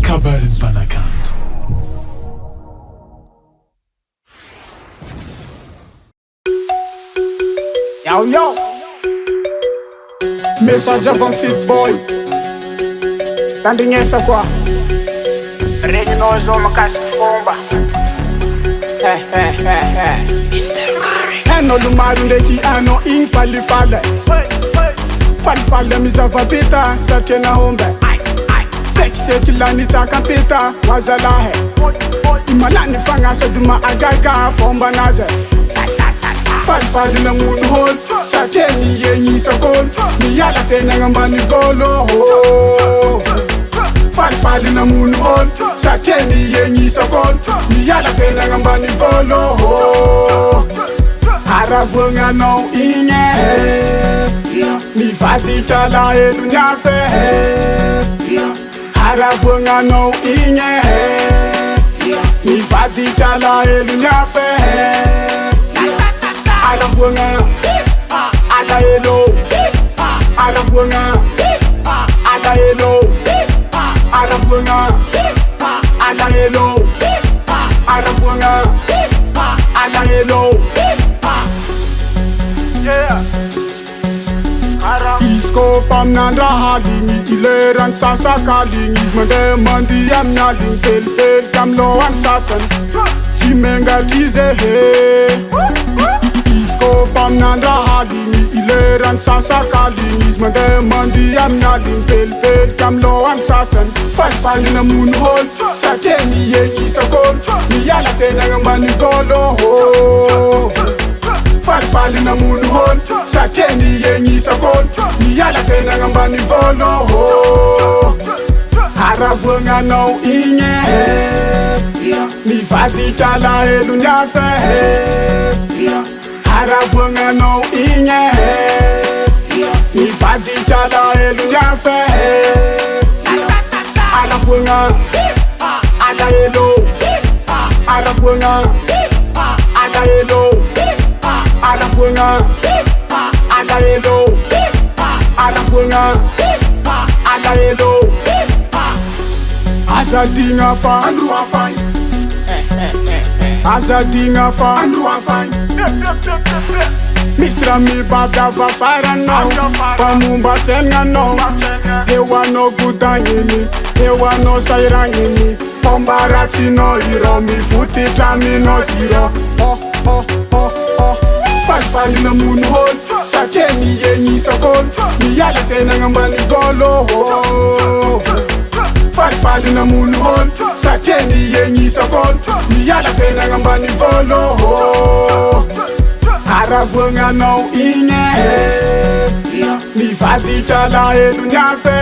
kabarin mpanakanto. Yo, message avant Fit Boy. Tandinhesa kwa Regi nós vamos casar fomba. Eno lumaru ndeki ano in fali fale. Fali fale mizava pita sa tena hombe. Seki kilani taka pita wazalahe. Imalani fanga sa duma agaga fomba naze. Fali na munu hol sa teni yenyi sa kol. Ni yala fenya ngambani volo ho. Fali na munu hol sa teni yenyi sa kol. Ni yala fenya ngambani volo ho. Haravunga no inye ni fati chala elu nyafe. Haravunga no inye ni fati chala elu nyafe. Haravunga ala elo. Haravunga ala elo. Haravunga ala elo. Haravunga ala elo. Yeah. Isko fam nandra halingi ileran sasa kalingi ismande mandi am naling tel kam lo an sasan timenga tize he. Isko fam nandra halingi ileran sasa kalingi ismande mandi am naling tel kam lo an sasan fal na moon hol sa teni yengi sa kon ni yala fenya ngambani volo ho. Fali na munu hon sa teni yenyi sa kon ni yala fena ngambani volo ho. Haravunga no inye ni fati chala elu nyafe. Haravunga no inye ni fati chala elu nyafe. Haravunga ala elo. Haravunga ala elo. Haravunga ala elo. Haravunga ala elo. Azadinga fa andru afan. Azadinga fa andru afan. Misra mi babda va farano. Pamumba fenga no. Ewa no gudanyini. Ewa no sairangini. Pombarati no iro. Mi futi tami no zero. Fali na munu hol sa teni yenyi sa kon ni yala fena ngambani volo ho. Fali na munu hol sa teni yenyi sa kon ni yala fena ngambani volo ho. Haravunga no inye ni fati chala elu nyafe.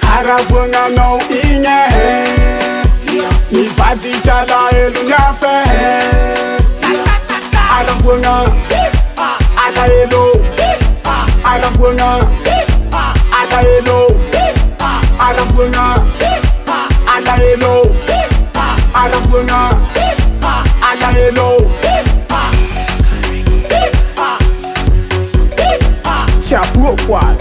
Haravunga no inye ni fati chala elu nyafe. Haravunga ala elo. Haravunga ala elo. Haravunga ala elo. Haravunga ala elo. Chapeau quoi.